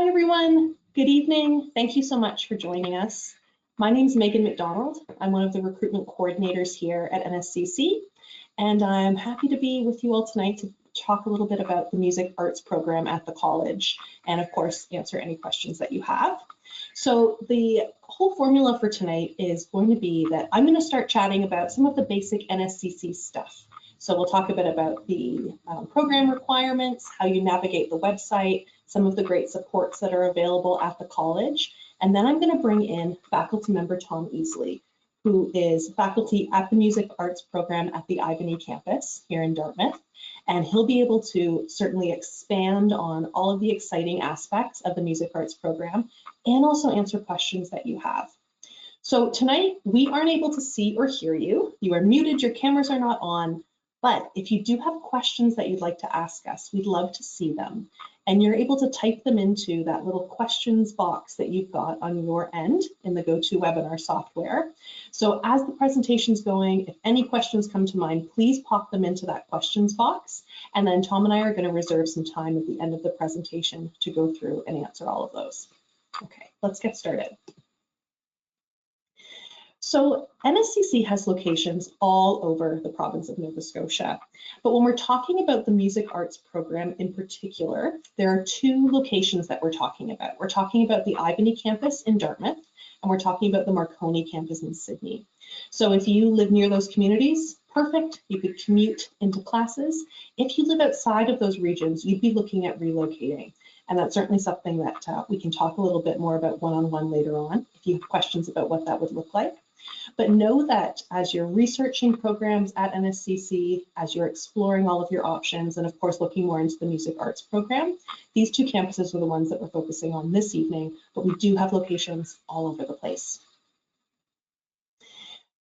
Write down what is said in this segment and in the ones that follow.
Hi everyone, good evening. Thank you so much for joining us. My name is Megan McDonald. I'm one of the recruitment coordinators here at NSCC, and I'm happy to be with you all tonight to talk a little bit about the music arts program at the college, and of course, answer any questions that you have. So the whole formula for tonight is going to be that I'm going to start chatting about some of the basic NSCC stuff. So we'll talk a bit about the program requirements, how you navigate the website, some of the great supports that are available at the college. And then I'm going to bring in faculty member Tom Easley, who is faculty at the Music Arts program at the Ivany campus here in Dartmouth. And he'll be able to certainly expand on all of the exciting aspects of the Music Arts program and also answer questions that you have. So tonight, we aren't able to see or hear you. You are muted, your cameras are not on. But if you do have questions that you'd like to ask us, we'd love to see them. And you're able to type them into that little questions box that you've got on your end in the GoToWebinar software. So as the presentation's going, if any questions come to mind, please pop them into that questions box. And then Tom and I are going to reserve some time at the end of the presentation to go through and answer all of those. Okay, let's get started. So NSCC has locations all over the province of Nova Scotia, but when we're talking about the music arts program in particular, there are two locations that we're talking about. We're talking about the Ivany campus in Dartmouth, and we're talking about the Marconi campus in Sydney. So if you live near those communities, perfect, you could commute into classes. If you live outside of those regions, you'd be looking at relocating. And that's certainly something that we can talk a little bit more about one-on-one later on, if you have questions about what that would look like. But know that as you're researching programs at NSCC, as you're exploring all of your options, and of course looking more into the music arts program, these two campuses are the ones that we're focusing on this evening, but we do have locations all over the place.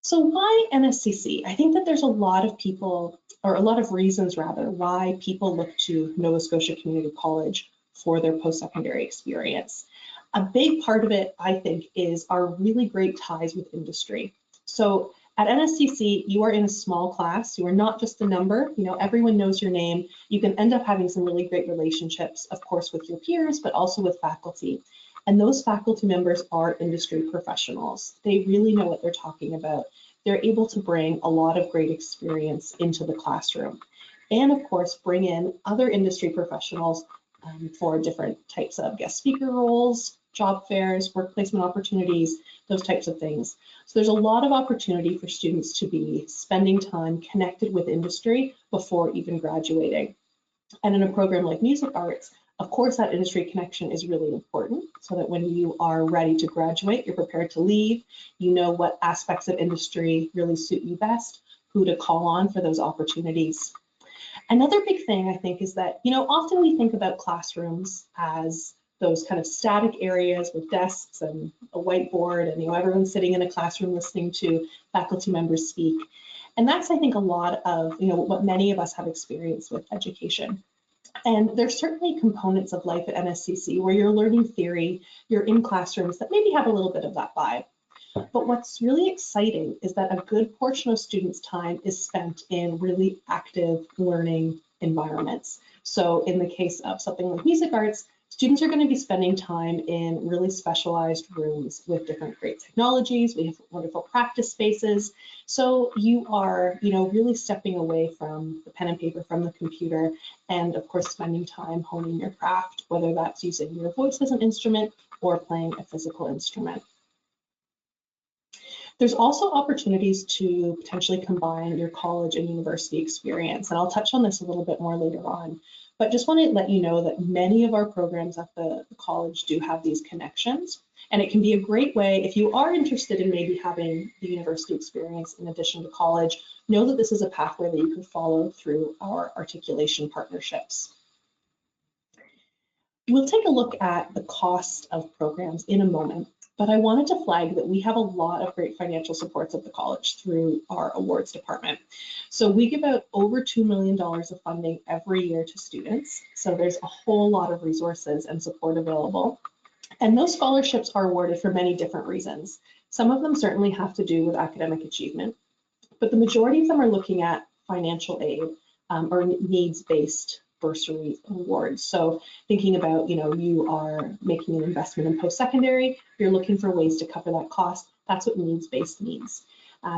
So why NSCC? I think that there's a lot of people, or a lot of reasons rather, why people look to Nova Scotia Community College for their post-secondary experience. A big part of it, I think, is our really great ties with industry. So at NSCC, you are in a small class. You are not just a number. You know, everyone knows your name. You can end up having some really great relationships, of course, with your peers, but also with faculty. And those faculty members are industry professionals. They really know what they're talking about. They're able to bring a lot of great experience into the classroom. And of course, bring in other industry professionals for different types of guest speaker roles, job fairs, work placement opportunities, those types of things. So there's a lot of opportunity for students to be spending time connected with industry before even graduating. And in a program like music arts, of course, that industry connection is really important so that when you are ready to graduate, you're prepared to leave, you know what aspects of industry really suit you best, who to call on for those opportunities. Another big thing I think is that, you know, often we think about classrooms as those kind of static areas with desks and a whiteboard and, you know, everyone's sitting in a classroom listening to faculty members speak. And that's, I think, a lot of, you know, what many of us have experienced with education. And there's certainly components of life at NSCC where you're learning theory, you're in classrooms that maybe have a little bit of that vibe. But what's really exciting is that a good portion of students' time is spent in really active learning environments. So in the case of something like music arts, students are going to be spending time in really specialized rooms with different great technologies. We have wonderful practice spaces. So you are, you know, really stepping away from the pen and paper, from the computer, and of course spending time honing your craft, whether that's using your voice as an instrument or playing a physical instrument. There's also opportunities to potentially combine your college and university experience, and I'll touch on this a little bit more later on. But just want to let you know that many of our programs at the college do have these connections, and it can be a great way if you are interested in maybe having the university experience in addition to college. Know that this is a pathway that you can follow through our articulation partnerships. We'll take a look at the cost of programs in a moment, but I wanted to flag that we have a lot of great financial supports at the college through our awards department. So we give out over $2 million of funding every year to students. So there's a whole lot of resources and support available. And those scholarships are awarded for many different reasons. Some of them certainly have to do with academic achievement, but the majority of them are looking at financial aid or needs-based bursary awards. So thinking about, you are making an investment in post-secondary, you're looking for ways to cover that cost. That's what needs-based means.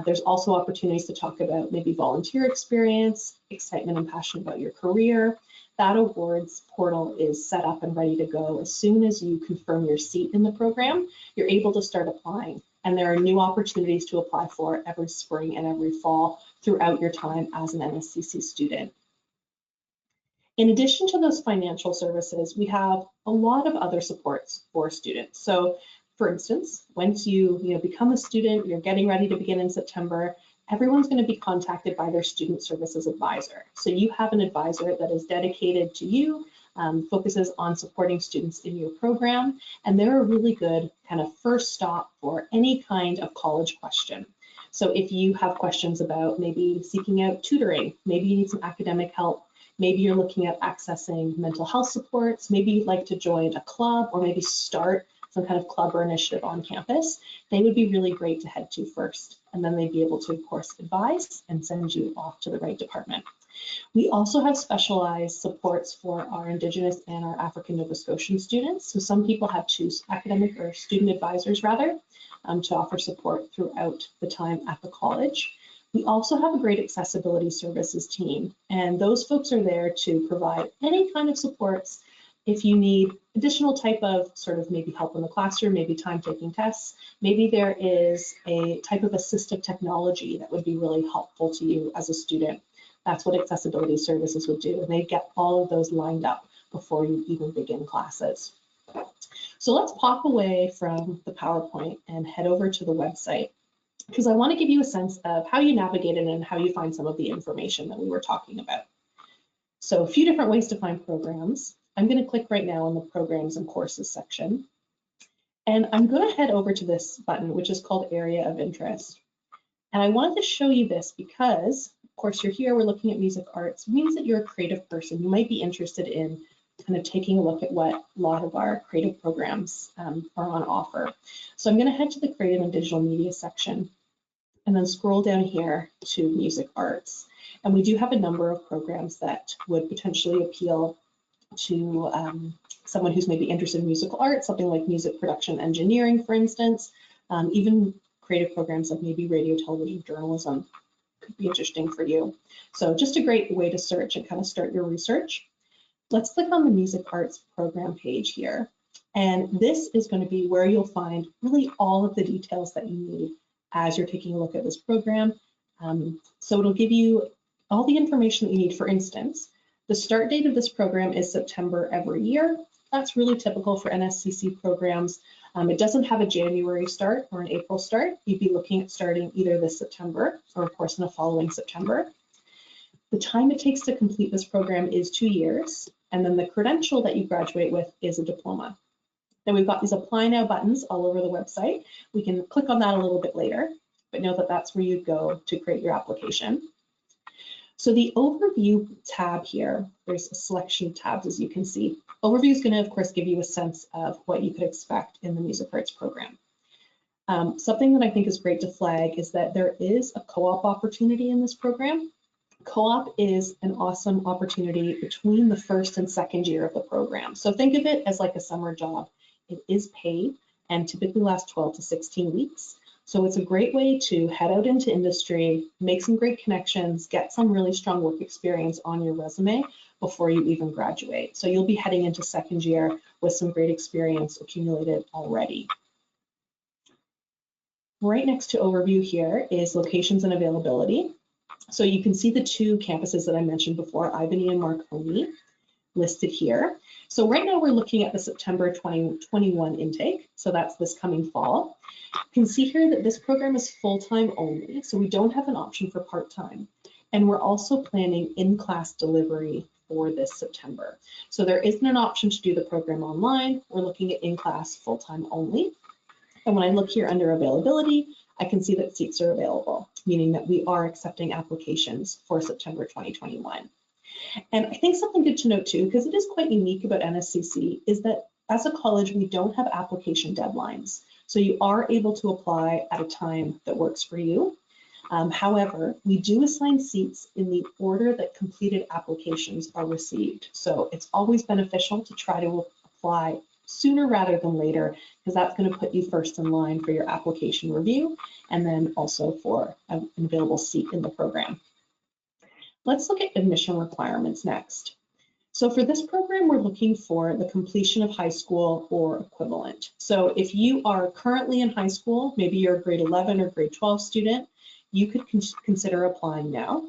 There's also opportunities to talk about maybe volunteer experience, excitement and passion about your career. That awards portal is set up and ready to go. As soon as you confirm your seat in the program, you're able to start applying. And there are new opportunities to apply for every spring and every fall throughout your time as an NSCC student. In addition to those financial services, we have a lot of other supports for students. So for instance, once you become a student, you're getting ready to begin in September, everyone's going to be contacted by their student services advisor. So you have an advisor that is dedicated to you, focuses on supporting students in your program, and they're a really good kind of first stop for any kind of college question. So if you have questions about maybe seeking out tutoring, maybe you need some academic help, maybe you're looking at accessing mental health supports, maybe you'd like to join a club or maybe start some kind of club or initiative on campus, they would be really great to head to first. And then they'd be able to, of course, advise and send you off to the right department. We also have specialized supports for our Indigenous and our African Nova Scotian students. So some people have academic or student advisors rather, to offer support throughout the time at the college. We also have a great accessibility services team, and those folks are there to provide any kind of supports. If you need additional type of sort of maybe help in the classroom, maybe time taking tests, maybe there is a type of assistive technology that would be really helpful to you as a student. That's what accessibility services would do, and they get all of those lined up before you even begin classes. So let's pop away from the PowerPoint and head over to the website, because I want to give you a sense of how you navigate it and how you find some of the information that we were talking about. So a few different ways to find programs. I'm going to click right now on the programs and courses section. And I'm going to head over to this button, which is called Area of Interest. And I wanted to show you this because, of course, you're here, we're looking at music arts. It means that you're a creative person. You might be interested in kind of taking a look at what a lot of our creative programs are on offer. So I'm going to head to the Creative and Digital Media section and then scroll down here to Music Arts. And we do have a number of programs that would potentially appeal to someone who's maybe interested in musical arts, something like music production engineering, for instance, even creative programs like maybe radio, television, journalism could be interesting for you. So just a great way to search and kind of start your research. Let's click on the Music Arts program page here. And this is going to be where you'll find really all of the details that you need as you're taking a look at this program. So it'll give you all the information that you need. For instance, the start date of this program is September every year. That's really typical for NSCC programs. It doesn't have a January start or an April start. You'd be looking at starting either this September or, of course, in the following September. The time it takes to complete this program is 2 years, and then the credential that you graduate with is a diploma. Then we've got these Apply Now buttons all over the website. We can click on that a little bit later, but know that that's where you go to create your application. So the Overview tab here, there's a selection of tabs, as you can see. Overview is going to, of course, give you a sense of what you could expect in the Music Arts program. Something that I think is great to flag is that there is a co-op opportunity in this program. Co-op is an awesome opportunity between the first and second year of the program. So think of it as like a summer job. It is paid and typically lasts 12 to 16 weeks. So it's a great way to head out into industry, make some great connections, get some really strong work experience on your resume before you even graduate. So you'll be heading into second year with some great experience accumulated already. Right next to Overview here is Locations and Availability. So you can see the two campuses that I mentioned before, Ibany and Marconi, listed here. So right now we're looking at the September 2021 intake. So that's this coming fall. You can see here that this program is full-time only, so we don't have an option for part-time. And we're also planning in-class delivery for this September. So there isn't an option to do the program online. We're looking at in-class full-time only. And when I look here under availability, I can see that seats are available, meaning that we are accepting applications for September 2021. And I think something good to note too, because it is quite unique about NSCC, is that as a college, we don't have application deadlines. So you are able to apply at a time that works for you. However, we do assign seats in the order that completed applications are received. So it's always beneficial to try to apply sooner rather than later, because that's going to put you first in line for your application review and then also for an available seat in the program. Let's look at admission requirements next. So for this program, we're looking for the completion of high school or equivalent. So if you are currently in high school, maybe you're a grade 11 or grade 12 student, you could consider applying now.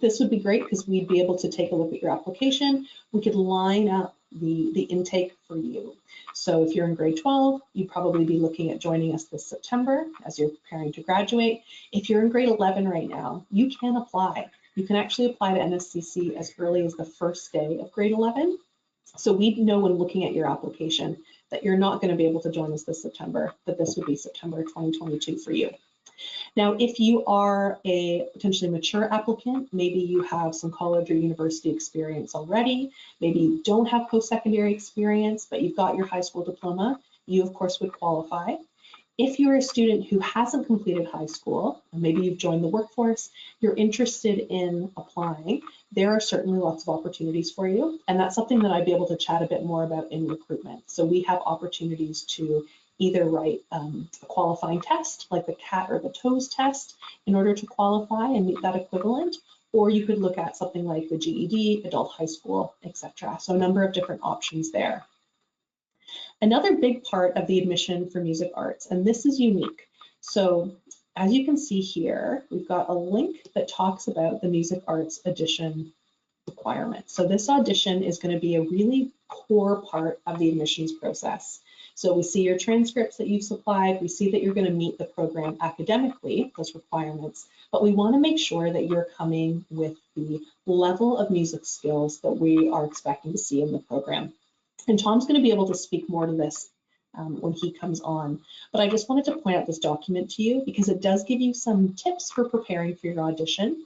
This would be great because we'd be able to take a look at your application. We could line up the intake for you. So if you're in grade 12, you'd probably be looking at joining us this September as you're preparing to graduate. If you're in grade 11 right now, you can apply. You can actually apply to NSCC as early as the first day of grade 11. So we know when looking at your application that you're not going to be able to join us this September, but this would be September 2022 for you. Now, if you are a potentially mature applicant, maybe you have some college or university experience already, maybe you don't have post-secondary experience, but you've got your high school diploma, you of course would qualify. If you're a student who hasn't completed high school, and maybe you've joined the workforce, you're interested in applying, there are certainly lots of opportunities for you. And that's something that I'd be able to chat a bit more about in recruitment. So we have opportunities to either write a qualifying test, like the CAT or the TOES test, in order to qualify and meet that equivalent, or you could look at something like the GED, adult high school, etc. So a number of different options there. Another big part of the admission for music arts, and this is unique. So as you can see here, we've got a link that talks about the music arts audition requirements. So this audition is going to be a really core part of the admissions process. So we see your transcripts that you've supplied, we see that you're going to meet the program academically, those requirements, but we want to make sure that you're coming with the level of music skills that we are expecting to see in the program. And Tom's going to be able to speak more to this when he comes on. But I just wanted to point out this document to you because it does give you some tips for preparing for your audition.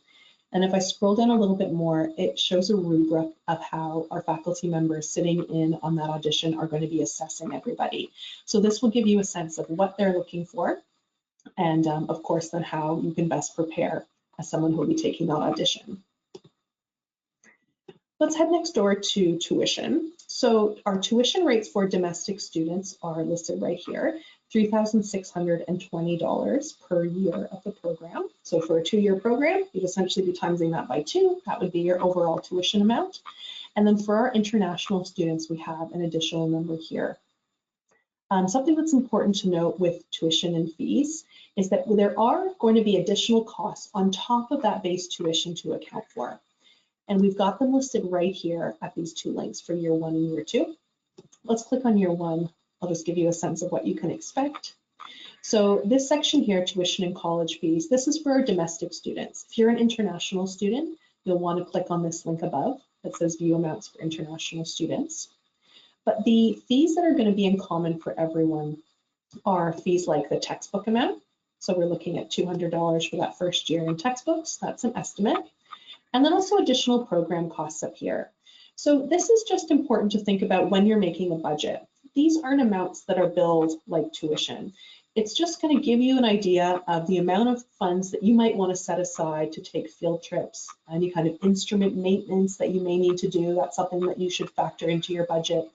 And if I scroll down a little bit more, it shows a rubric of how our faculty members sitting in on that audition are going to be assessing everybody. So this will give you a sense of what they're looking for and of course then how you can best prepare as someone who will be taking that audition. Let's head next door to tuition. So our tuition rates for domestic students are listed right here, $3,620 per year of the program. So for a 2-year program, you'd essentially be timesing that by 2. That would be your overall tuition amount. And then for our international students, we have an additional number here. Something that's important to note with tuition and fees is that there are going to be additional costs on top of that base tuition to account for. And we've got them listed right here at these 2 links for year 1 and year 2. Let's click on year 1. I'll just give you a sense of what you can expect. So this section here, tuition and college fees, this is for our domestic students. If you're an international student, you'll want to click on this link above that says view amounts for international students. But the fees that are going to be in common for everyone are fees like the textbook amount. So we're looking at $200 for that first year in textbooks. That's an estimate. And then also additional program costs up here. So this is just important to think about when you're making a budget. These aren't amounts that are billed like tuition. It's just going to give you an idea of the amount of funds that you might want to set aside to take field trips, any kind of instrument maintenance that you may need to do. That's something that you should factor into your budget.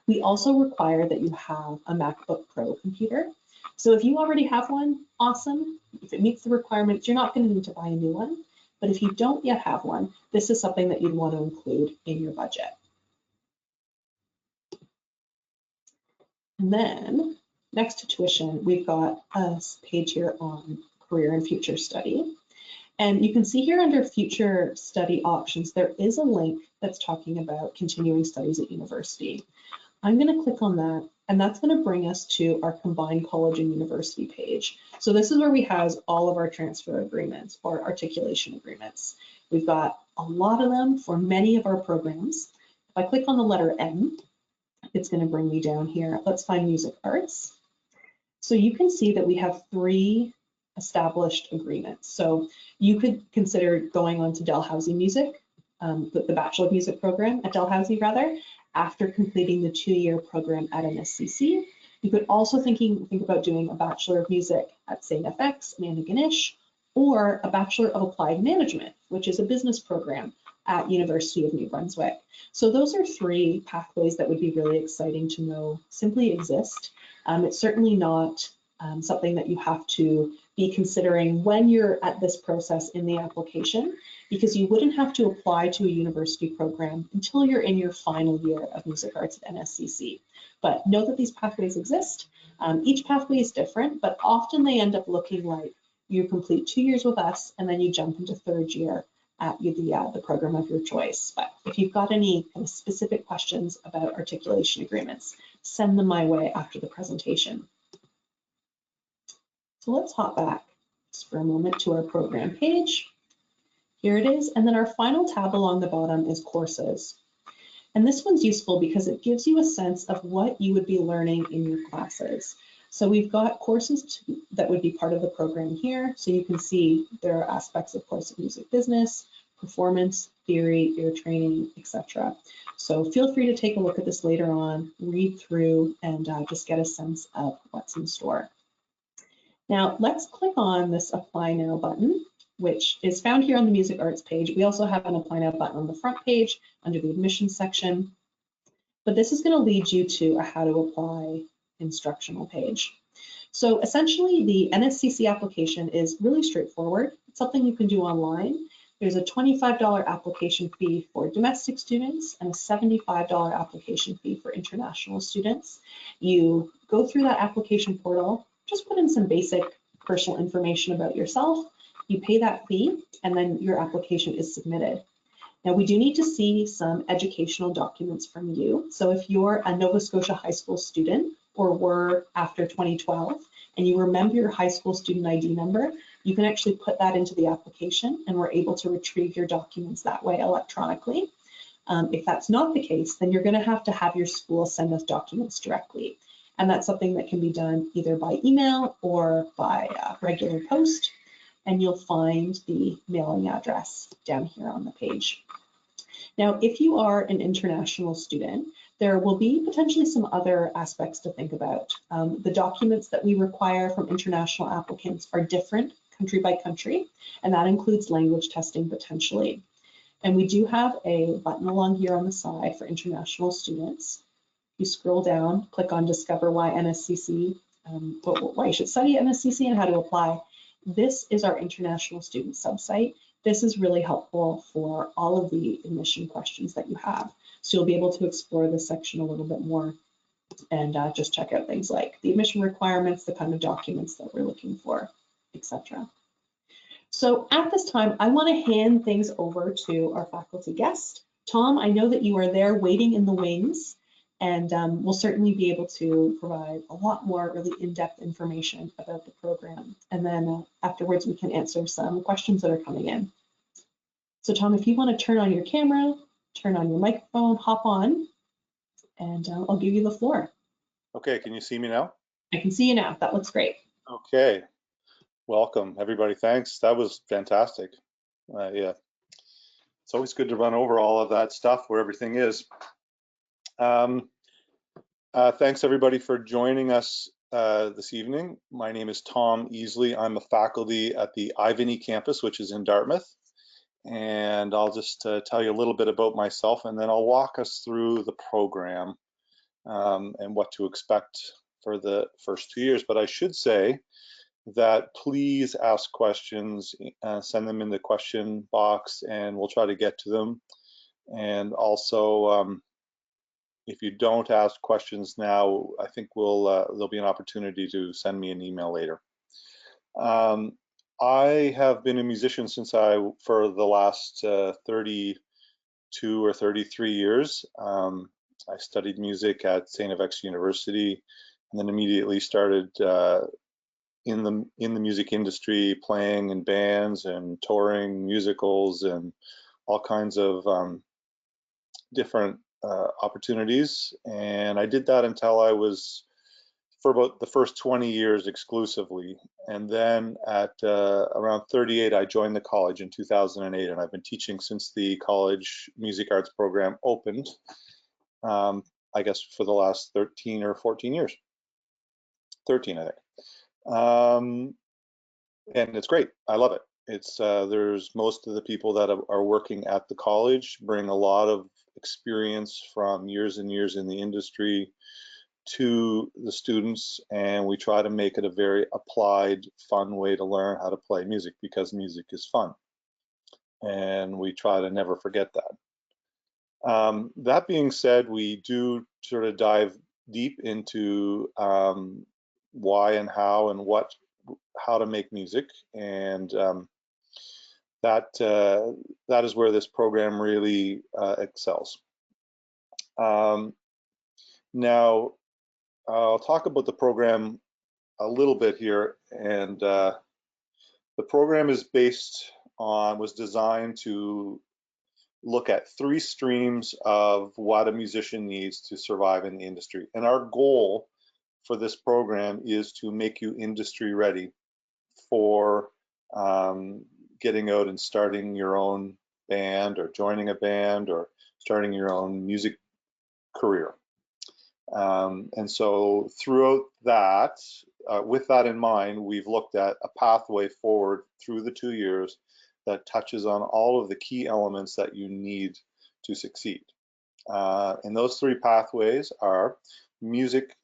We also require that you have a MacBook Pro computer. So if you already have one, awesome. If it meets the requirements, you're not going to need to buy a new one. But if you don't yet have one, this is something that you'd want to include in your budget. And then next to tuition, we've got a page here on career and future study. And you can see here under future study options, there is a link that's talking about continuing studies at university. I'm going to click on that, and that's going to bring us to our combined college and university page. So this is where we house all of our transfer agreements or articulation agreements. We've got a lot of them for many of our programs. If I click on the letter M, it's going to bring me down here. Let's find music arts. So you can see that we have 3 established agreements. So you could consider going on to Dalhousie Music, the Bachelor of Music program at Dalhousie rather, after completing the 2-year program at NSCC. You could also think about doing a Bachelor of Music at St. FX and Antigonish, or a Bachelor of Applied Management, which is a business program at University of New Brunswick. So those are three pathways that would be really exciting to know simply exist. It's certainly not something that you have to be considering when you're at this process in the application, because you wouldn't have to apply to a university program until you're in your final year of music arts at NSCC. But know that these pathways exist. Each pathway is different, but often they end up looking like you complete 2 years with us and then you jump into third year at the program of your choice. But if you've got any kind of specific questions about articulation agreements, send them my way after the presentation. So let's hop back just for a moment to our program page. Here it is, and then our final tab along the bottom is courses. And this one's useful because it gives you a sense of what you would be learning in your classes. So we've got courses that would be part of the program here. So you can see there are aspects, of course, of music business, performance, theory, ear training, etc. So feel free to take a look at this later on, read through, and just get a sense of what's in store. Now let's click on this Apply Now button, which is found here on the Music Arts page. We also have an Apply Now button on the front page under the admissions section. But this is going to lead you to a How to Apply instructional page. So essentially, the NSCC application is really straightforward. It's something you can do online. There's a $25 application fee for domestic students and a $75 application fee for international students. You go through that application portal, just put in some basic personal information about yourself, you pay that fee, and then your application is submitted. Now, we do need to see some educational documents from you. So if you're a Nova Scotia high school student, or were after 2012, and you remember your high school student ID number, you can actually put that into the application, and we're able to retrieve your documents that way electronically. If that's not the case, then you're going to have your school send us documents directly. And that's something that can be done either by email or by regular post. And you'll find the mailing address down here on the page. Now, if you are an international student, there will be potentially some other aspects to think about. The documents that we require from international applicants are different country by country, and that includes language testing potentially. And we do have a button along here on the side for international students. You scroll down, click on Discover Why NSCC, why you should study at NSCC and how to apply. This is our international student subsite. This is really helpful for all of the admission questions that you have. So you'll be able to explore this section a little bit more and just check out things like the admission requirements, the kind of documents that we're looking for, etc. So at this time, I want to hand things over to our faculty guest. Tom, I know that you are there waiting in the wings, and we'll certainly be able to provide a lot more really in-depth information about the program. And then afterwards, we can answer some questions that are coming in. So Tom, if you want to turn on your camera, turn on your microphone, hop on, and I'll give you the floor. Okay, can you see me now? I can see you now. That looks great. Okay, welcome everybody. Thanks, that was fantastic. Yeah, it's always good to run over all of that stuff where everything is. Thanks everybody for joining us this evening. My name is Tom Easley. I'm a faculty at the Ivany campus, which is in Dartmouth. And I'll just tell you a little bit about myself, and then I'll walk us through the program and what to expect for the first 2 years. But I should say that please ask questions, send them in the question box, and we'll try to get to them. And also, if you don't ask questions now, I think there'll be an opportunity to send me an email later. I have been a musician for the last 32 or 33 years. I studied music at St. FX University, and then immediately started in the music industry, playing in bands and touring musicals and all kinds of different opportunities. And I did that until I was for about the first 20 years exclusively. And then at around 38, I joined the college in 2008, and I've been teaching since the college music arts program opened, I guess for the last 13 or 14 years. 13, I think. and it's great. I love it. It's there's most of the people that are working at the college bring a lot of experience from years and years in the industry to the students, and we try to make it a very applied, fun way to learn how to play music, because music is fun, and we try to never forget that. That being said, we do sort of dive deep into why and how and how to make music, and that is where this program really excels. Now, I'll talk about the program a little bit here, and the program is was designed to look at 3 streams of what a musician needs to survive in the industry. And our goal for this program is to make you industry ready for getting out and starting your own band, or joining a band, or starting your own music career. And so throughout that, with that in mind, we've looked at a pathway forward through the 2 years that touches on all of the key elements that you need to succeed. And those 3 pathways are music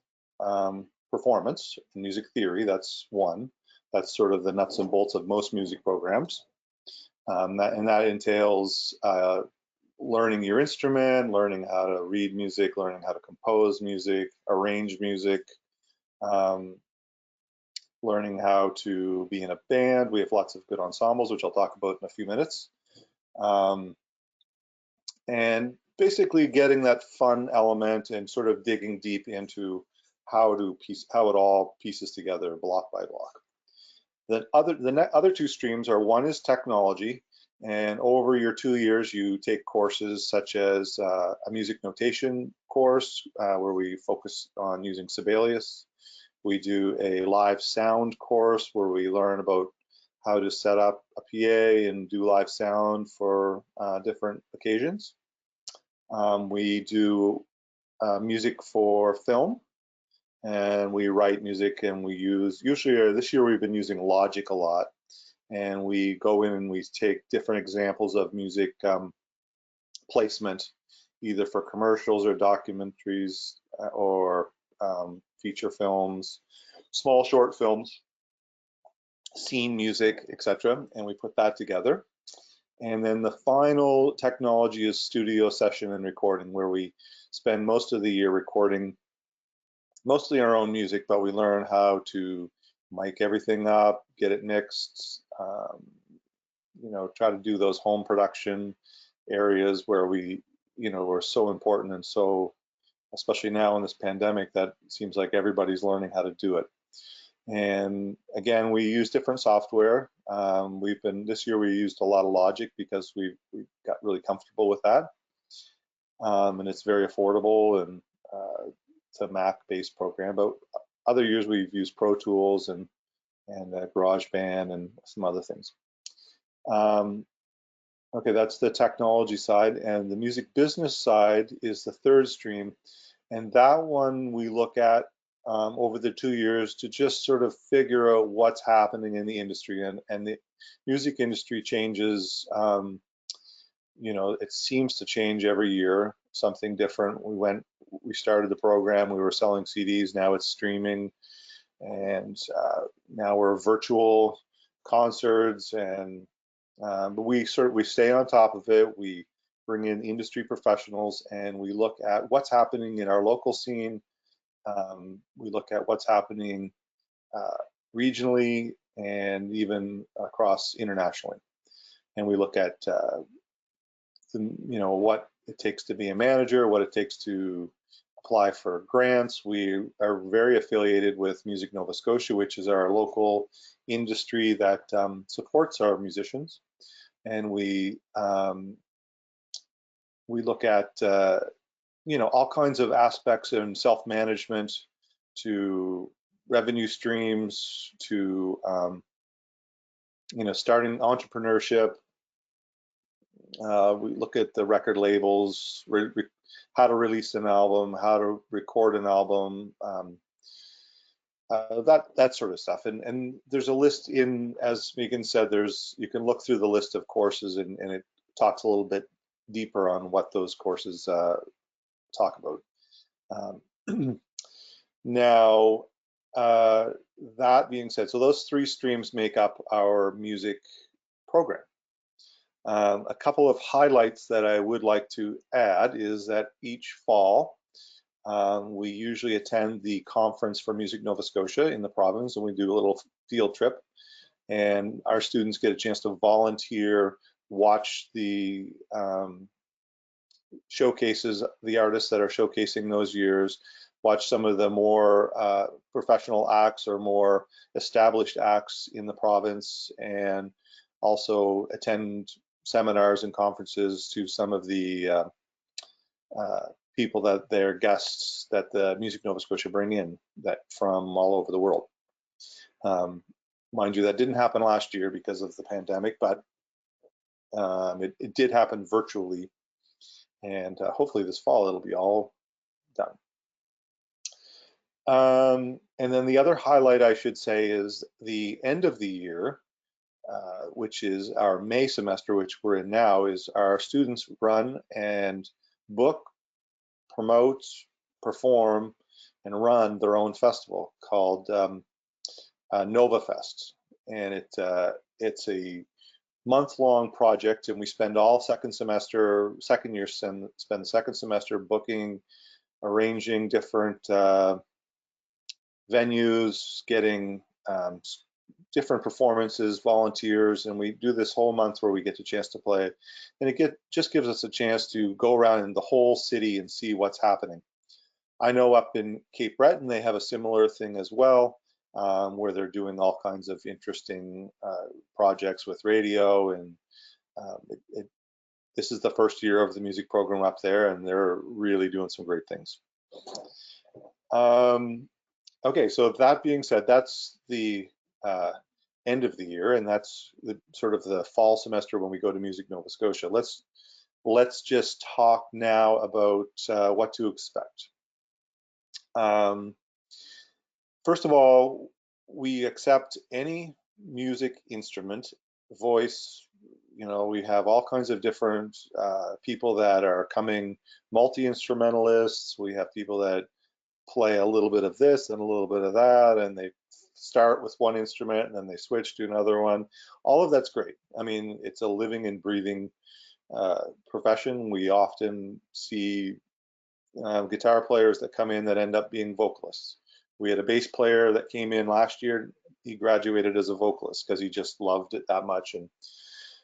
performance, music theory. That's one. That's sort of the nuts and bolts of most music programs. And that entails learning your instrument, learning how to read music, learning how to compose music, arrange music, learning how to be in a band. We have lots of good ensembles, which I'll talk about in a few minutes. And basically getting that fun element and sort of digging deep into how it all pieces together block by block. The other 2 streams are, one is technology, and over your 2 years you take courses such as a music notation course where we focus on using Sibelius. We do a live sound course where we learn about how to set up a PA and do live sound for different occasions. We do music for film, and we write music, and we usually this year we've been using Logic a lot, and we go in and we take different examples of music placement, either for commercials or documentaries or feature films, small short films, scene music, etc., and we put that together. And then the final technology is studio session and recording, where we spend most of the year recording mostly our own music, but we learn how to mic everything up, get it mixed, try to do those home production areas where are so important, and so, especially now in this pandemic, that seems like everybody's learning how to do it. And again, we use different software. This year we used a lot of Logic because we got really comfortable with that. And it's very affordable, and it's a Mac-based program. But other years we've used Pro Tools and GarageBand and some other things. Okay, that's the technology side, and the music business side is the 3rd stream, and that one we look at over the 2 years to just sort of figure out what's happening in the industry, and the music industry changes. It seems to change every year, something different. We started the program, we were selling CDs, now it's streaming, and now we're virtual concerts, and but we stay on top of it. We bring in industry professionals, and we look at what's happening in our local scene. We look at what's happening regionally and even across internationally, and we look at what it takes to be a manager, what it takes to apply for grants. We are very affiliated with Music Nova Scotia, which is our local industry that supports our musicians, and we look at all kinds of aspects in self-management, to revenue streams, to starting entrepreneurship. We look at the record labels, how to release an album, how to record an album, that sort of stuff. And there's a list in, as Megan said, you can look through the list of courses, and it talks a little bit deeper on what those courses talk about. Now, that being said, so those 3 streams make up our music program. A couple of highlights that I would like to add is that each fall, we usually attend the Conference for Music Nova Scotia in the province, and we do a little field trip. And our students get a chance to volunteer, watch the showcases, the artists that are showcasing those years, watch some of the more professional acts or more established acts in the province, and also attend seminars and conferences to some of the people that they're guests that the Music Nova Scotia bring in that from all over the world. Mind you, that didn't happen last year because of the pandemic, but it did happen virtually, and hopefully this fall it'll be all done. And then the other highlight I should say is the end of the year, which is our May semester, which we're in now, is our students run and book, promote, perform, and run their own festival called Nova Fest. And it's a month-long project, and we spend all second year spend the second semester booking, arranging different venues, getting different performances, volunteers, and we do this whole month where we get a chance to play, and it just gives us a chance to go around in the whole city and see what's happening. I know up in Cape Breton they have a similar thing as well, where they're doing all kinds of interesting projects with radio, and this is the first year of the music program up there, and they're really doing some great things. Okay, so that being said, that's the end of the year, and that's the sort of the fall semester when we go to Music Nova Scotia. Let's just talk now about what to expect. First of all, we accept any music instrument, voice. You know, we have all kinds of different people that are coming, multi-instrumentalists. We have people that play a little bit of this and a little bit of that, and they start with one instrument and then they switch to another one. All of that's great. I mean, it's a living and breathing profession. We often see guitar players that come in that end up being vocalists. We had a bass player that came in last year. He graduated as a vocalist because he just loved it that much. And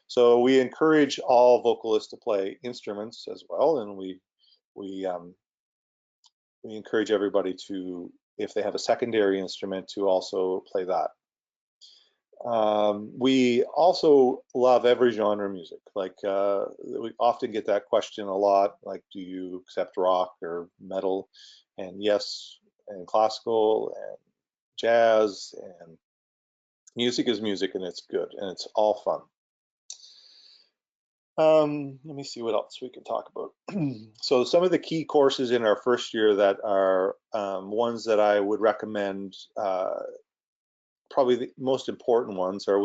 so we encourage all vocalists to play instruments as well, and we encourage everybody to, if they have a secondary instrument, to also play that. We also love every genre of music. Like we often get that question a lot, like, do you accept rock or metal? And yes, and classical and jazz, and music is music, and it's good, and it's all fun. Let me see what else we can talk about. So some of the key courses in our first year that are ones that I would recommend, probably the most important ones are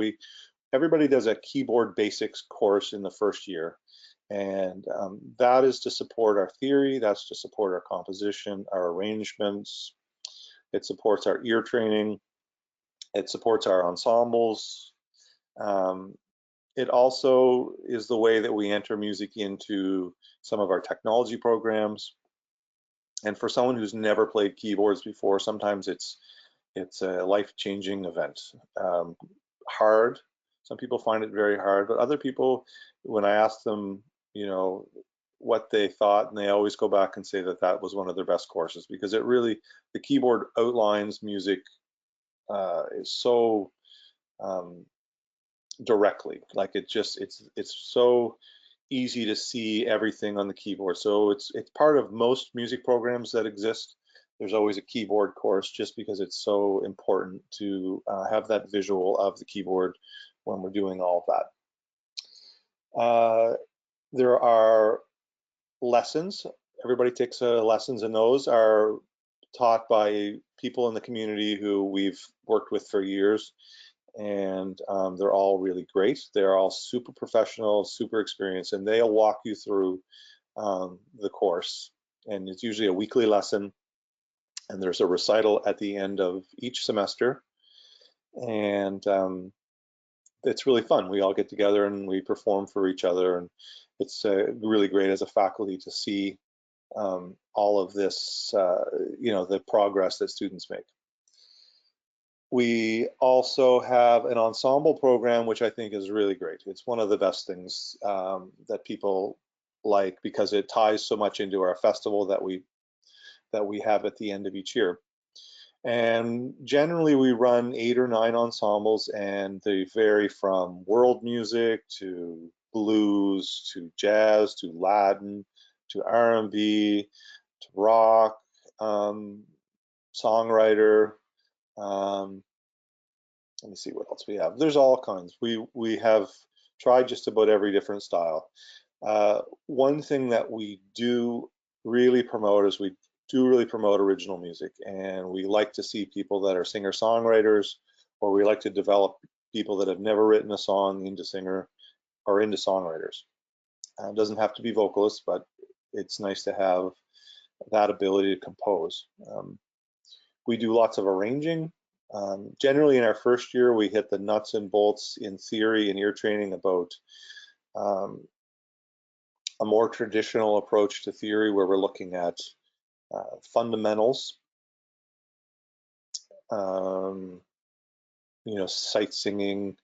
everybody does a keyboard basics course in the first year. And that is to support our theory, that's to support our composition, our arrangements. It supports our ear training. It supports our ensembles. It also is the way that we enter music into some of our technology programs. And for someone who's never played keyboards before, sometimes it's a life-changing event. Hard. Some people find it very hard, but other people, when I ask them, you know, what they thought, and they always go back and say that that was one of their best courses, because it really, the keyboard outlines music is so directly, like it's so easy to see everything on the keyboard. So it's part of most music programs that exist. There's always a keyboard course, just because it's so important to have that visual of the keyboard when we're doing all of that. There are lessons. Everybody takes lessons, and those are taught by people in the community who we've worked with for years, and they're all really great. They're all super professional, super experienced, and they'll walk you through the course. And it's usually a weekly lesson, and there's a recital at the end of each semester, and it's really fun. We all get together and we perform for each other, and it's really great as a faculty to see all of this, the progress that students make. We also have an ensemble program, which I think is really great. It's one of the best things that people like, because it ties so much into our festival that we have at the end of each year. And generally we run 8 or 9 ensembles, and they vary from world music to blues to jazz to Latin to R&B to rock, songwriter. Let me see what else we have. There's all kinds. We have tried just about every different style. One thing that we do really promote is we do really promote original music, and we like to see people that are singer-songwriters, or we like to develop people that have never written a song into singer or into songwriters. It doesn't have to be vocalists, but it's nice to have that ability to compose. We do lots of arranging. Generally in our first year, we hit the nuts and bolts in theory and ear training about a more traditional approach to theory, where we're looking at fundamentals, sight singing,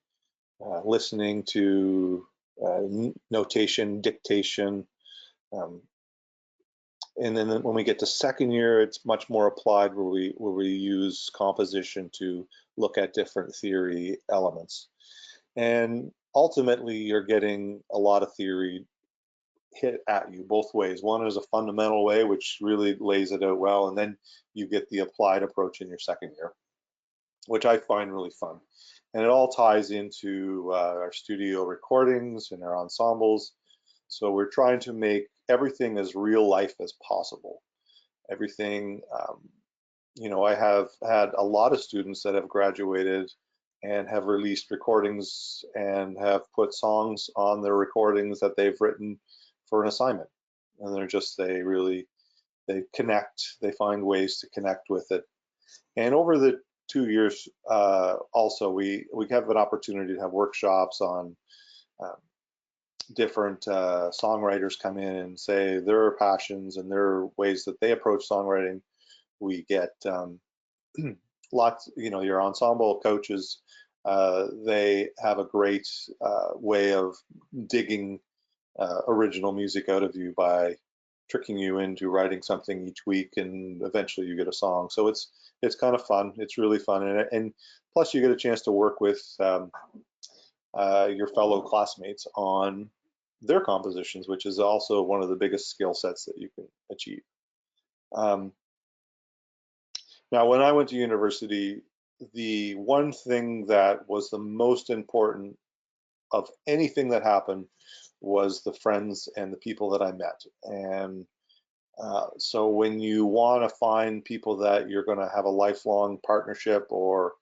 listening to notation, dictation. And then when we get to second year, it's much more applied, where we use composition to look at different theory elements. And ultimately, you're getting a lot of theory hit at you both ways. One is a fundamental way, which really lays it out well, and then you get the applied approach in your second year, which I find really fun. And it all ties into our studio recordings and our ensembles. So we're trying to make everything as real life as possible. Everything, I have had a lot of students that have graduated and have released recordings and have put songs on their recordings that they've written for an assignment. And they connect, they find ways to connect with it. And over the 2 years, also, we have an opportunity to have workshops on different songwriters come in and say their passions and their ways that they approach songwriting. We get lots, your ensemble coaches, they have a great way of digging original music out of you by tricking you into writing something each week, and eventually you get a song. So it's kind of fun. It's really fun, and plus you get a chance to work with your fellow classmates on their compositions, which is also one of the biggest skill sets that you can achieve. Now, when I went to university, the one thing that was the most important of anything that happened was the friends and the people that I met. And so when you want to find people that you're going to have a lifelong partnership, or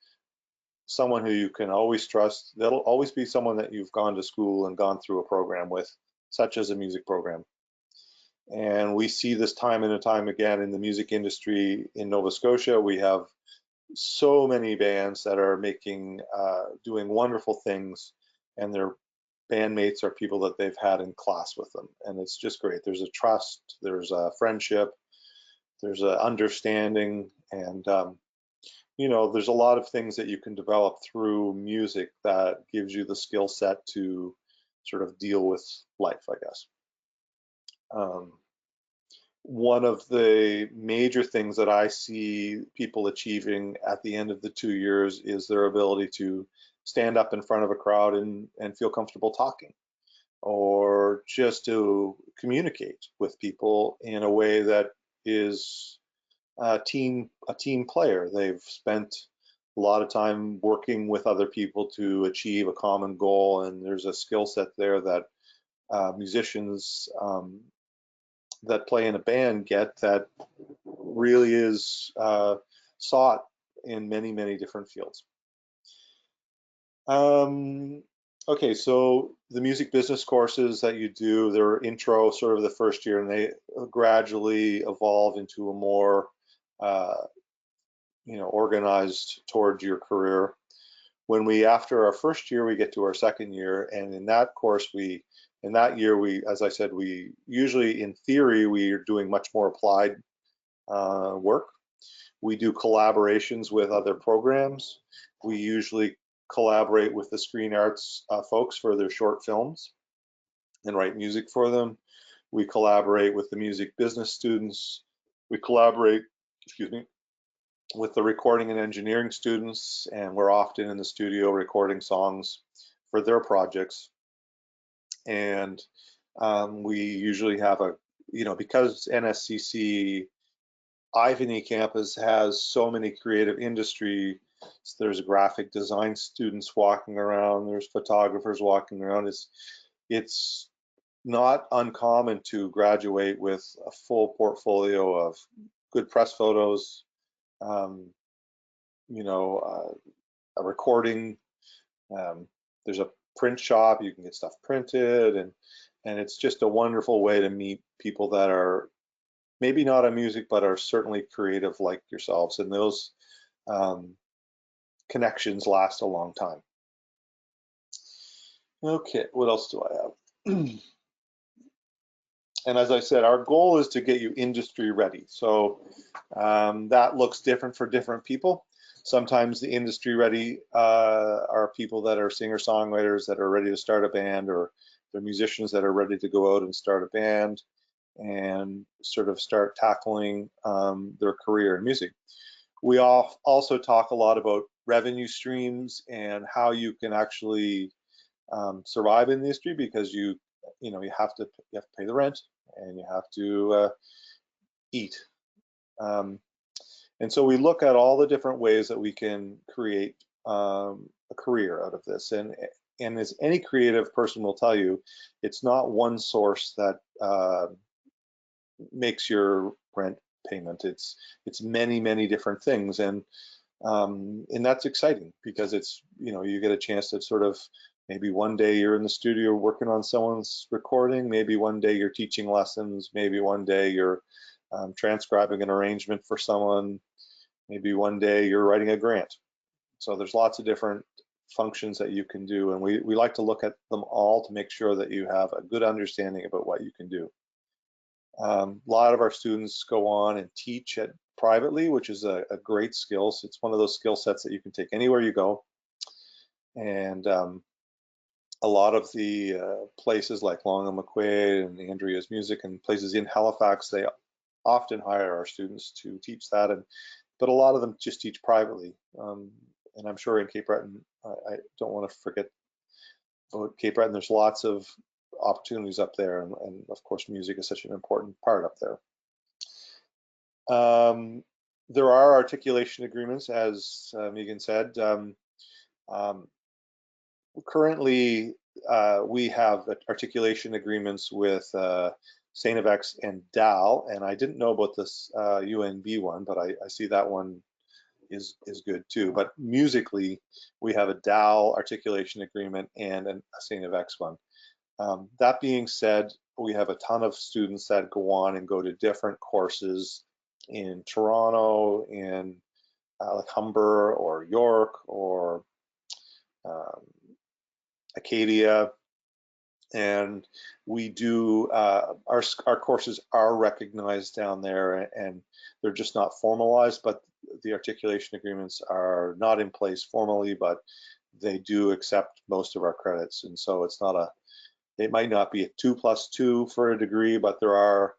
someone who you can always trust, that'll always be someone that you've gone to school and gone through a program with, such as a music program. And we see this time and time again in the music industry in Nova Scotia. We have so many bands that are doing wonderful things, and their bandmates are people that they've had in class with them, and it's just great. There's a trust, there's a friendship, there's an understanding, and there's a lot of things that you can develop through music that gives you the skill set to sort of deal with life, I guess. One of the major things that I see people achieving at the end of the 2 years is their ability to stand up in front of a crowd and feel comfortable talking, or just to communicate with people in a way that is a team player. They've spent a lot of time working with other people to achieve a common goal, and there's a skill set there that musicians that play in a band get that really is sought in many, many different fields. Okay, so the music business courses that you do, they're intro sort of the first year, and they gradually evolve into a more organized towards your career. When we, after our first year, we get to our second year, and in that course, in that year, as I said, we usually, in theory, we are doing much more applied work. We do collaborations with other programs. We usually collaborate with the Screen Arts folks for their short films and write music for them. We collaborate with the music business students. We collaborate, with the recording and engineering students, and we're often in the studio recording songs for their projects. And we usually have because NSCC Ivany campus has so many creative industry, there's graphic design students walking around, there's photographers walking around. It's not uncommon to graduate with a full portfolio of good press photos, a recording. There's a print shop, you can get stuff printed, and it's just a wonderful way to meet people that are maybe not in music, but are certainly creative like yourselves, and those connections last a long time. Okay, what else do I have? And as I said, our goal is to get you industry ready. So that looks different for different people. Sometimes the industry ready are people that are singer-songwriters that are ready to start a band, or they're musicians that are ready to go out and start a band and sort of start tackling their career in music. We also talk a lot about revenue streams and how you can actually survive in the industry, because you have to pay the rent and you have to eat. And so we look at all the different ways that we can create a career out of this. And as any creative person will tell you, it's not one source that makes your rent payment. It's many, many different things, and that's exciting, because it's you get a chance to sort of, maybe one day you're in the studio working on someone's recording, maybe one day you're teaching lessons, maybe one day you're transcribing an arrangement for someone, maybe one day you're writing a grant. So there's lots of different functions that you can do, and we like to look at them all to make sure that you have a good understanding about what you can do. A lot of our students go on and teach privately, which is a great skill. So it's one of those skill sets that you can take anywhere you go. And a lot of the places like Long and McQuaid and Andrea's Music and places in Halifax, they often hire our students to teach that, but a lot of them just teach privately. And I'm sure in Cape Breton, I don't want to forget about Cape Breton, there's lots of opportunities up there, and of course music is such an important part up there. There are articulation agreements, as Megan said. Currently, we have articulation agreements with St. FX and DAL, and I didn't know about this UNB one, but I see that one is good too. But musically, we have a DAL articulation agreement and a St. FX one. That being said, we have a ton of students that go on and go to different courses in Toronto, in like Humber or York or Acadia, and we do our courses are recognized down there, and they're just not formalized, but the articulation agreements are not in place formally, but they do accept most of our credits, and so it's not it might not be a 2+2 for a degree, but there are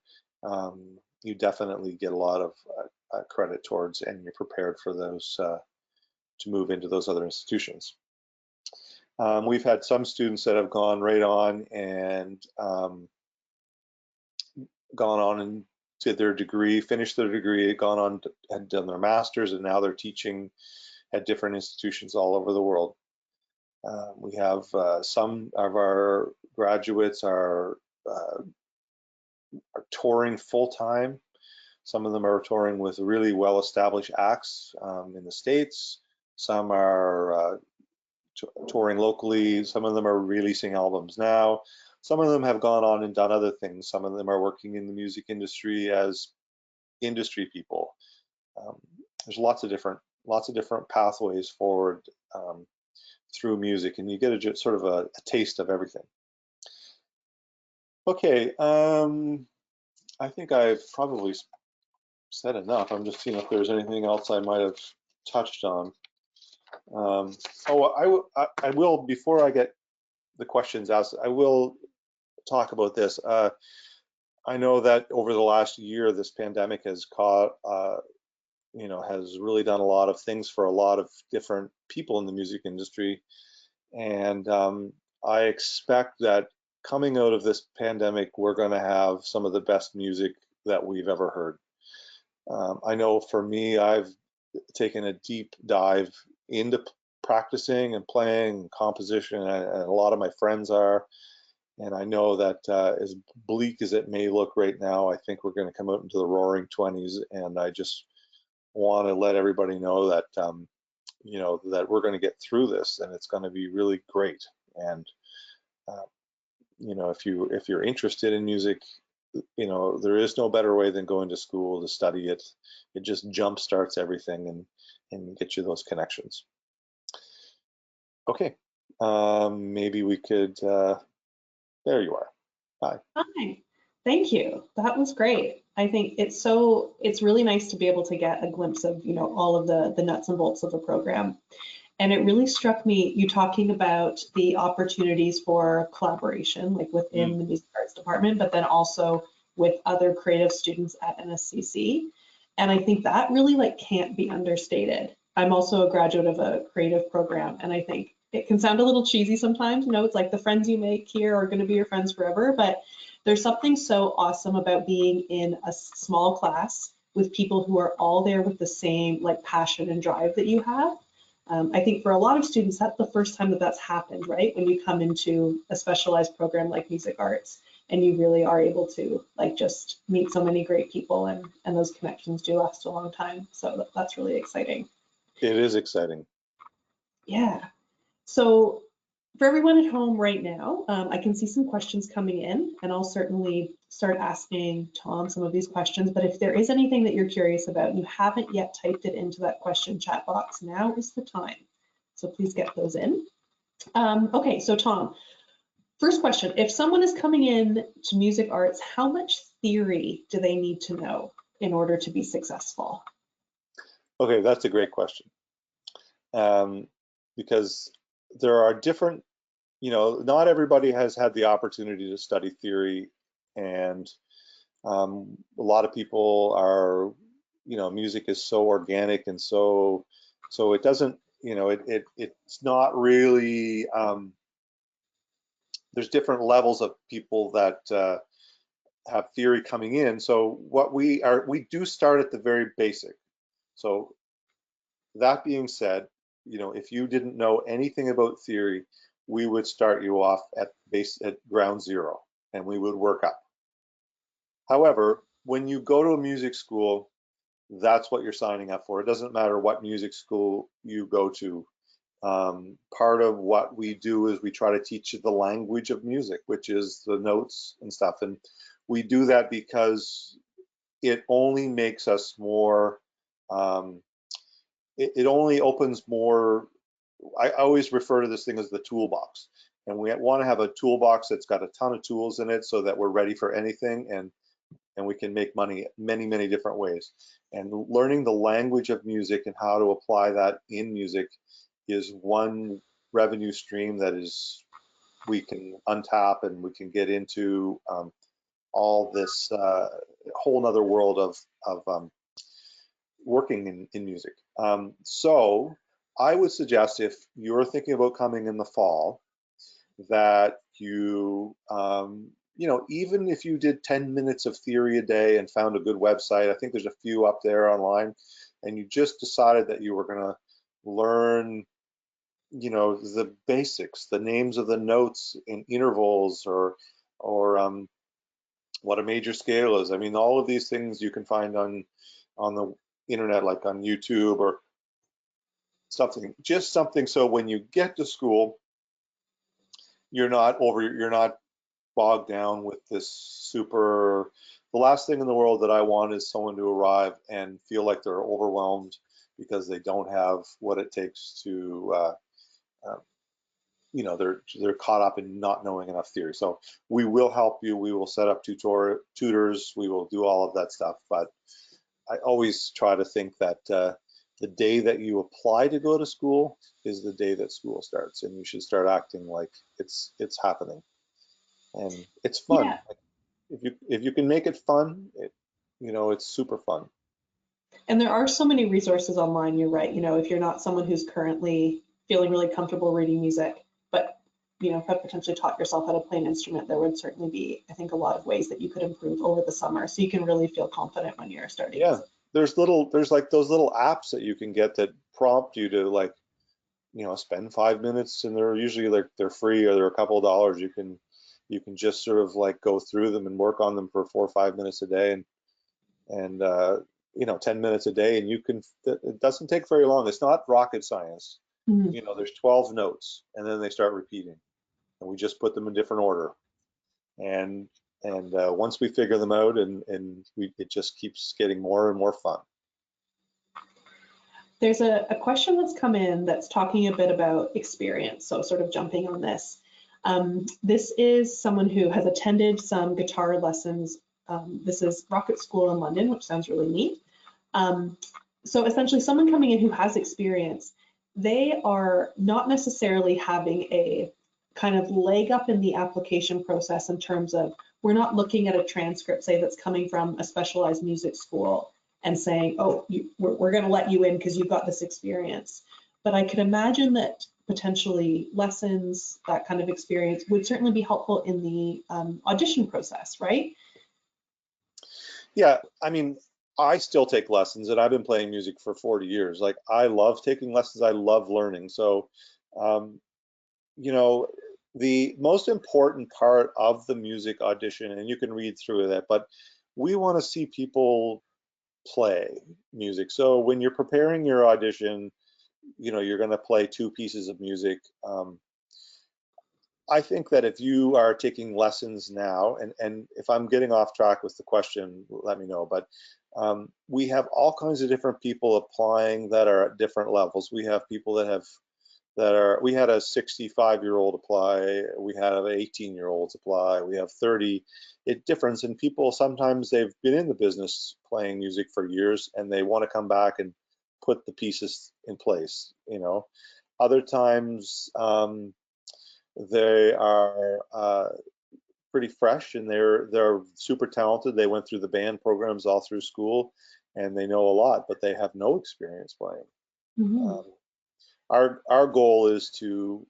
you definitely get a lot of credit towards, and you're prepared for those to move into those other institutions. We've had some students that have gone right on and gone on and did their degree, finished their degree, gone on and done their master's, and now they're teaching at different institutions all over the world. We have some of our graduates are are touring full time. Some of them are touring with really well-established acts in the States. Some are touring locally. Some of them are releasing albums now. Some of them have gone on and done other things. Some of them are working in the music industry as industry people. There's lots of different pathways forward through music, and you get a sort of a taste of everything. Okay, I think I've probably said enough. I'm just seeing if there's anything else I might have touched on. I will, before I get the questions asked, I will talk about this. I know that over the last year, this pandemic has has really done a lot of things for a lot of different people in the music industry. And I expect that coming out of this pandemic, we're going to have some of the best music that we've ever heard. I know for me, I've taken a deep dive into practicing and playing composition, and a lot of my friends are. And I know that as bleak as it may look right now, I think we're going to come out into the roaring 20s. And I just want to let everybody know that that we're going to get through this, and it's going to be really great. And if you're interested in music, there is no better way than going to school to study it. It just jump starts everything and gets you those connections. Okay, maybe we could. There you are. Hi. Hi. Thank you. That was great. I think it's really nice to be able to get a glimpse of, all of the nuts and bolts of the program. And it really struck me, you talking about the opportunities for collaboration, like within the music arts department, but then also with other creative students at NSCC. And I think that really can't be understated. I'm also a graduate of a creative program, and I think it can sound a little cheesy sometimes. It's like the friends you make here are going to be your friends forever, but there's something so awesome about being in a small class with people who are all there with the same passion and drive that you have. I think for a lot of students, that's the first time that that's happened, right? When you come into a specialized program like music arts, and you really are able to just meet so many great people, and those connections do last a long time. So that's really exciting. It is exciting. Yeah. So for everyone at home right now, I can see some questions coming in, and I'll certainly start asking Tom some of these questions. But if there is anything that you're curious about and you haven't yet typed it into that question chat box, now is the time. So please get those in. Okay, so Tom, first question, if someone is coming in to music arts, how much theory do they need to know in order to be successful? Okay, that's a great question. Because there are different, not everybody has had the opportunity to study theory, and a lot of people are, music is so organic and so it doesn't, it's not really, there's different levels of people that have theory coming in. So what we do start at the very basic. So that being said, if you didn't know anything about theory, we would start you off at ground zero, and we would work up. However, when you go to a music school, that's what you're signing up for. It doesn't matter what music school you go to. Part of what we do is we try to teach you the language of music, which is the notes and stuff. And we do that because it only makes us more, it only opens more. I always refer to this thing as the toolbox, and we want to have a toolbox that's got a ton of tools in it so that we're ready for anything, and we can make money many different ways. And learning the language of music and how to apply that in music is one revenue stream that we can untap, and we can get into all this whole nother world of working in music. So I would suggest, if you're thinking about coming in the fall, that you, even if you did 10 minutes of theory a day and found a good website, I think there's a few up there online, and you just decided that you were going to learn, the basics, the names of the notes in intervals, or what a major scale is. I mean, all of these things you can find on the internet, like on YouTube or something, just something so when you get to school, you're not bogged down with this super. The last thing in the world that I want is someone to arrive and feel like they're overwhelmed because they don't have what it takes to uh, they're caught up in not knowing enough theory. So we will help you. We will set up tutors. We will do all of that stuff. But I always try to think that the day that you apply to go to school is the day that school starts, and you should start acting like it's happening, and it's fun. Yeah. If you can make it fun, it's super fun. And there are so many resources online, you're right. If you're not someone who's currently feeling really comfortable reading music, but have potentially taught yourself how to play an instrument, there would certainly be, I think, a lot of ways that you could improve over the summer so you can really feel confident when you're starting. Yeah, there's like those little apps that you can get that prompt you to, like, spend 5 minutes, and they're usually, like, they're free or they're a couple of dollars. You can just sort of like go through them and work on them for 4 or 5 minutes a day, and 10 minutes a day, and it doesn't take very long. It's not rocket science. Mhm. There's 12 notes, and then they start repeating, and we just put them in different order, and once we figure them out, it just keeps getting more and more fun. There's a question that's come in that's talking a bit about experience, so sort of jumping on this. This is someone who has attended some guitar lessons. This is Rocket School in London, which sounds really neat. So essentially someone coming in who has experience, they are not necessarily having a kind of leg up in the application process in terms of, we're not looking at a transcript, say, that's coming from a specialized music school and saying, oh, we're going to let you in because you've got this experience. But I could imagine that potentially lessons, that kind of experience would certainly be helpful in the audition process, right? Yeah, I mean, I still take lessons, and I've been playing music for 40 years. Like, I love taking lessons. I love learning. So, um, you know, the most important part of the music audition, and you can read through that, but we want to see people play music. So when you're preparing your audition, you're going to play two pieces of music. I think that if you are taking lessons now, and if I'm getting off track with the question, let me know. But we have all kinds of different people applying that are at different levels. We have people we had a 65-year-old apply, we have 18-year-olds apply, we have 30. It differs, and people, sometimes they've been in the business playing music for years and they want to come back and put the pieces in place. Other times they are pretty fresh, and they're super talented. They went through the band programs all through school, and they know a lot, but they have no experience playing. Mm-hmm. Our goal is to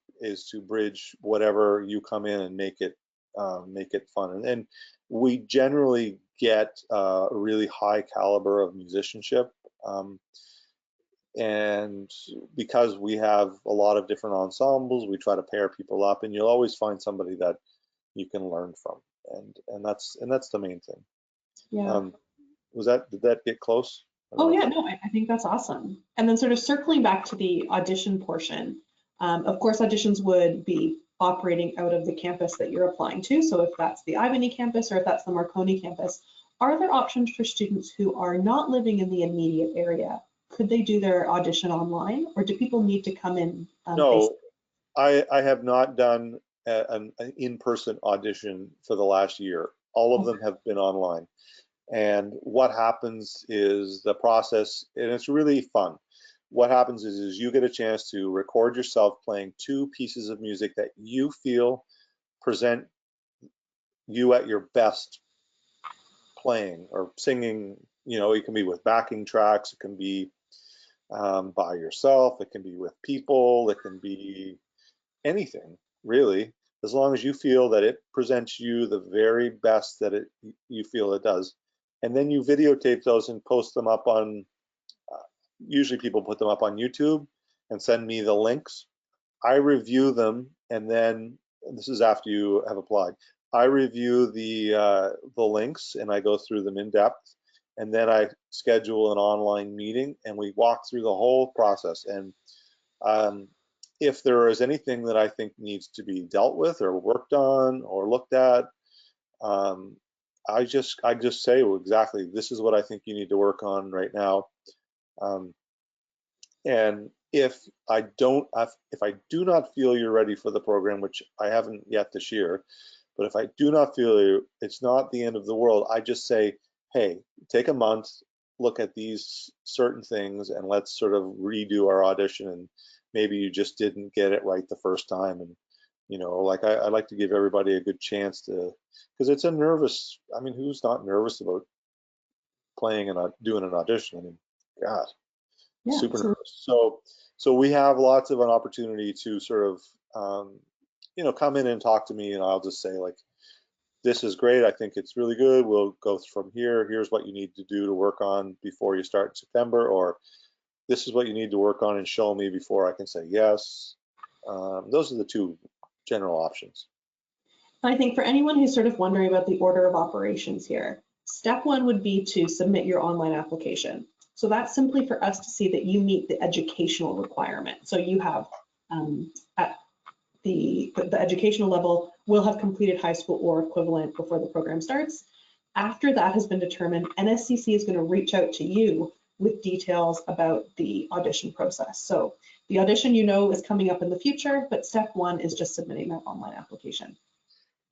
bridge whatever you come in and make it fun, and we generally get a really high caliber of musicianship, and because we have a lot of different ensembles, we try to pair people up, and you'll always find somebody that you can learn from, and that's the main thing. Yeah. Did that get close? Oh yeah, no, I think that's awesome. And then sort of circling back to the audition portion, of course, auditions would be operating out of the campus that you're applying to. So if that's the Albany campus or if that's the Marconi campus, are there options for students who are not living in the immediate area? Could they do their audition online, or do people need to come in No, I have not done an in-person audition for the last year. All of them have been online. And what happens is the process, and it's really fun. What happens is you get a chance to record yourself playing two pieces of music that you feel present you at your best playing or singing. It can be with backing tracks, it can be by yourself, it can be with people, it can be anything really, as long as you feel that it presents you the very best that you feel it does. And then you videotape those and post them up on, usually people put them up on YouTube and send me the links. I review them, and then, this is after you have applied, I review the links and I go through them in depth, and then I schedule an online meeting and we walk through the whole process. And um, if there is anything that I think needs to be dealt with or worked on or looked at, um, I just say, well, exactly, this is what I think you need to work on right now. Um, and if I do not feel you're ready for the program, which I haven't yet this year, but if I do not feel it's not the end of the world. I just say, hey, take a month, look at these certain things, and let's sort of redo our audition. And maybe you just didn't get it right the first time. And like I like to give everybody a good chance to, because it's a nervous. I mean, who's not nervous about playing and doing an audition? I mean, God, Yeah, super absolutely. nervous. So we have lots of an opportunity to sort of come in and talk to me, and I'll just say, like, this is great. I think it's really good. We'll go from here. Here's what you need to do to work on before you start in September, or this is what you need to work on and show me before I can say yes. Those are the two general options. I think for anyone who's sort of wondering about the order of operations here, step one would be to submit your online application. So that's simply for us to see that you meet the educational requirement. So you have at the educational level will have completed high school or equivalent before the program starts. After that has been determined, NSCC is going to reach out to you with details about the audition process. So the audition is coming up in the future, but step one is just submitting that online application.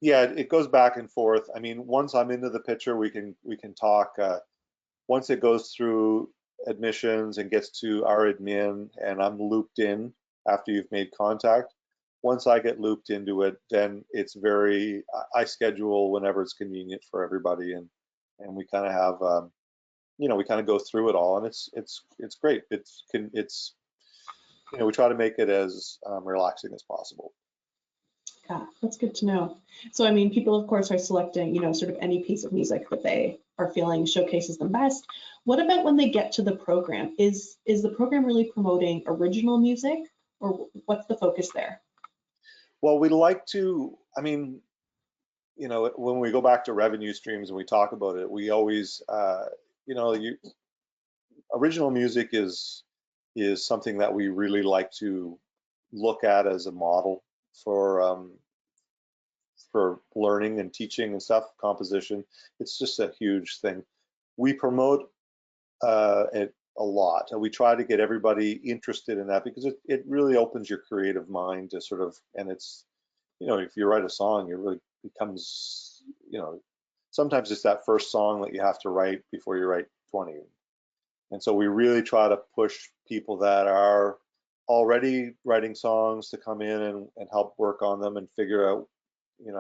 Yeah, it goes back and forth. I mean, once I'm into the picture, we can talk. Once it goes through admissions and gets to our admin and I'm looped in after you've made contact, once I get looped into it, then I schedule whenever it's convenient for everybody, and we kind of have, we kind of go through it all, and it's great. We try to make it as relaxing as possible. Yeah, that's good to know. So, I mean, people, of course, are selecting, sort of any piece of music that they are feeling showcases them best. What about when they get to the program? Is the program really promoting original music, or what's the focus there? Well, we like to, I mean, when we go back to revenue streams and we talk about it, we always, original music is something that we really like to look at as a model for learning and teaching and stuff, composition. It's just a huge thing. We promote it a lot, and we try to get everybody interested in that because it really opens your creative mind to sort of, and it's, if you write a song, it really becomes, sometimes it's that first song that you have to write before you write 20. And so we really try to push people that are already writing songs to come in and help work on them and figure out,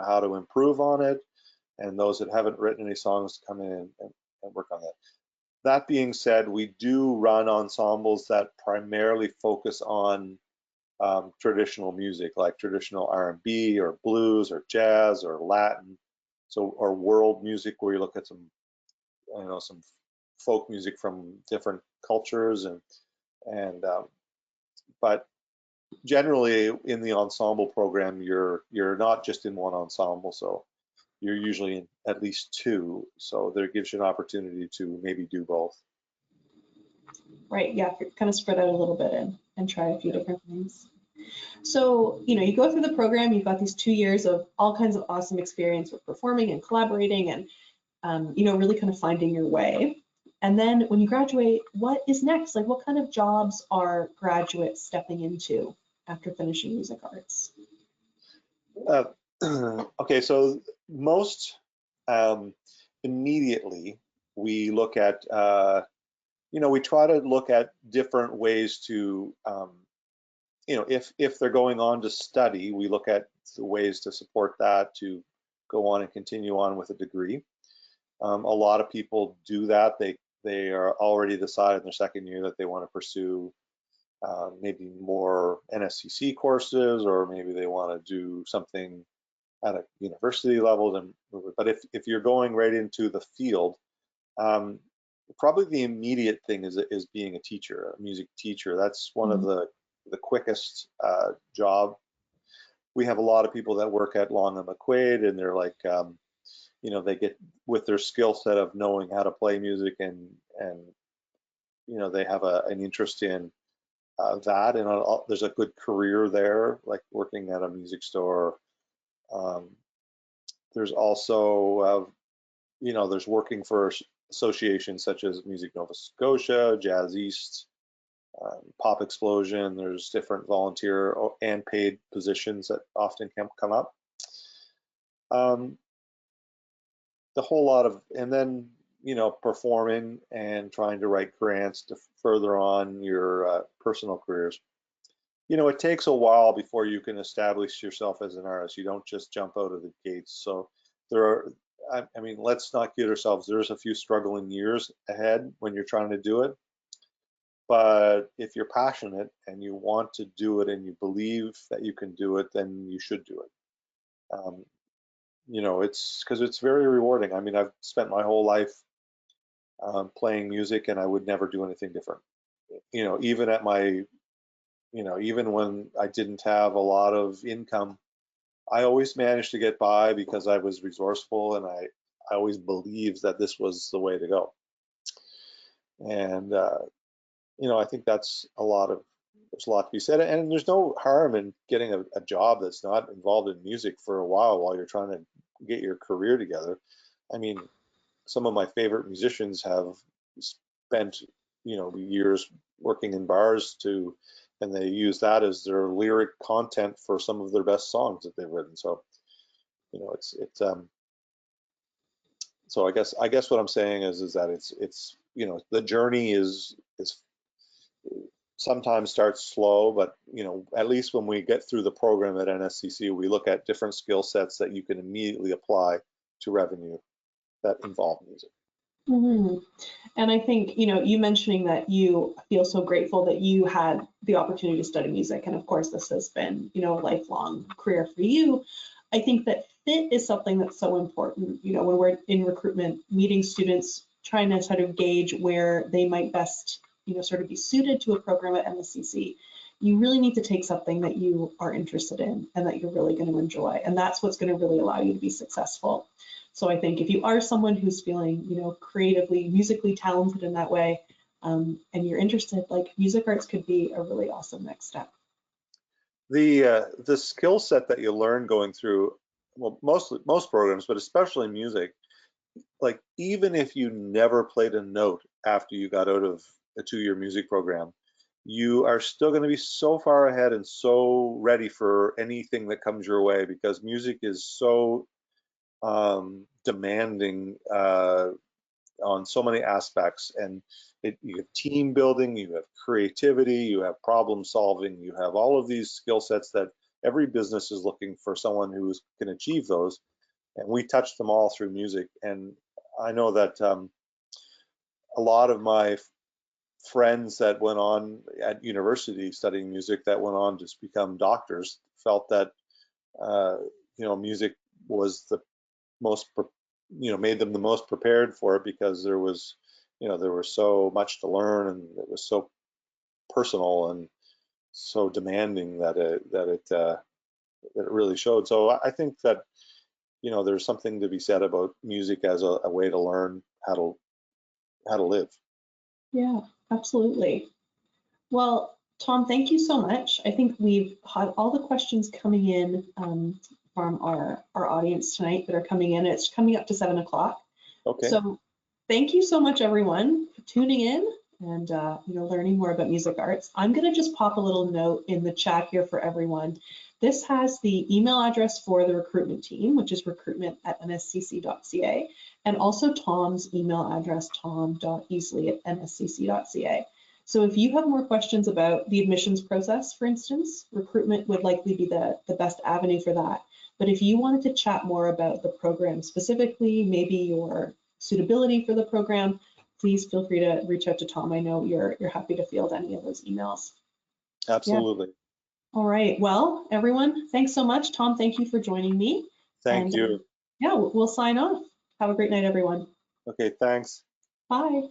how to improve on it. And those that haven't written any songs to come in and work on that. That being said, we do run ensembles that primarily focus on traditional music, like traditional R&B or blues or jazz or Latin, or world music, where you look at some folk music from different cultures, but generally in the ensemble program, you're not just in one ensemble, so you're usually in at least two, so that gives you an opportunity to maybe do both. Right, yeah, kind of spread out a little bit and try a few different things. So, you go through the program, you've got these 2 years of all kinds of awesome experience with performing and collaborating and, really kind of finding your way. And then when you graduate, what is next? Like, what kind of jobs are graduates stepping into after finishing music arts? Okay, so most immediately we look at, we try to look at different ways to, if they're going on to study, we look at the ways to support that to go on and continue on with a degree. A lot of people do that. They are already decided in their second year that they want to pursue maybe more NSCC courses, or maybe they want to do something at a university level. But if you're going right into the field, probably the immediate thing is being a teacher, a music teacher. That's one of the quickest job we have a lot of people that work at Long and McQuaid, and they're like, you know, they get with their skill set of knowing how to play music, and you know, they have an interest in that, and there's a good career there, like working at a music store. Um, there's also, you know, there's working for associations such as Music Nova Scotia, Jazz East, Pop Explosion. There's different volunteer and paid positions that often can come up. The whole lot of, and then, you know, performing and trying to write grants to further on your personal careers. You know, it takes a while before you can establish yourself as an artist. You don't just jump out of the gates. So there are, I mean, let's not kid ourselves. There's a few struggling years ahead when you're trying to do it. But if you're passionate and you want to do it and you believe that you can do it, then you should do it. You know, it's because it's very rewarding. I mean, I've spent my whole life playing music, and I would never do anything different. You know, even at my, you know, even when I didn't have a lot of income, I always managed to get by because I was resourceful, and I always believed that this was the way to go. And you know, I think that's there's a lot to be said, and there's no harm in getting a job that's not involved in music for a while you're trying to get your career together. I mean, some of my favorite musicians have spent, you know, years working in bars and they use that as their lyric content for some of their best songs that they've written. So, you know, so I guess what I'm saying is that it's, you know, the journey is sometimes starts slow, but, you know, at least when we get through the program at NSCC, we look at different skill sets that you can immediately apply to revenue that involve music. Mm-hmm. And I think, you know, you mentioning that you feel so grateful that you had the opportunity to study music. And of course, this has been, you know, a lifelong career for you. I think that fit is something that's so important, you know, when we're in recruitment, meeting students, trying to sort of gauge where they might best, you know, sort of be suited to a program at NSCC. You really need to take something that you are interested in and that you're really going to enjoy. And that's what's going to really allow you to be successful. So I think if you are someone who's feeling, you know, creatively, musically talented in that way, and you're interested, like music arts could be a really awesome next step. The skill set that you learn going through, well, most programs, but especially music, like even if you never played a note after you got out of a 2-year music program, you are still going to be so far ahead and so ready for anything that comes your way, because music is so demanding on so many aspects, and you have team building, you have creativity, you have problem solving, you have all of these skill sets that every business is looking for someone who can achieve those, and we touch them all through music. And I know that a lot of my friends that went on at university studying music that went on to become doctors felt that you know, music was the most, you know, made them the most prepared for it, because there was, you know, there was so much to learn, and it was so personal and so demanding that it really showed. So I think that, you know, there's something to be said about music as a way to learn how to live. Yeah, absolutely. Well, Tom, thank you so much. I think we've had all the questions coming in from our audience tonight that are coming in. It's coming up to 7 o'clock. Okay. So thank you so much, everyone, for tuning in and you know, learning more about music arts. I'm going to just pop a little note in the chat here for everyone. This has the email address for the recruitment team, which is recruitment@nscc.ca, and also Tom's email address, tom.easley@nscc.ca. So if you have more questions about the admissions process, for instance, recruitment would likely be the best avenue for that. But if you wanted to chat more about the program specifically, maybe your suitability for the program, please feel free to reach out to Tom. I know you're happy to field any of those emails. Absolutely. Yeah. All right. Well, everyone, thanks so much. Tom, thank you for joining me. Thank you. Yeah, we'll sign off. Have a great night, everyone. Okay, thanks. Bye.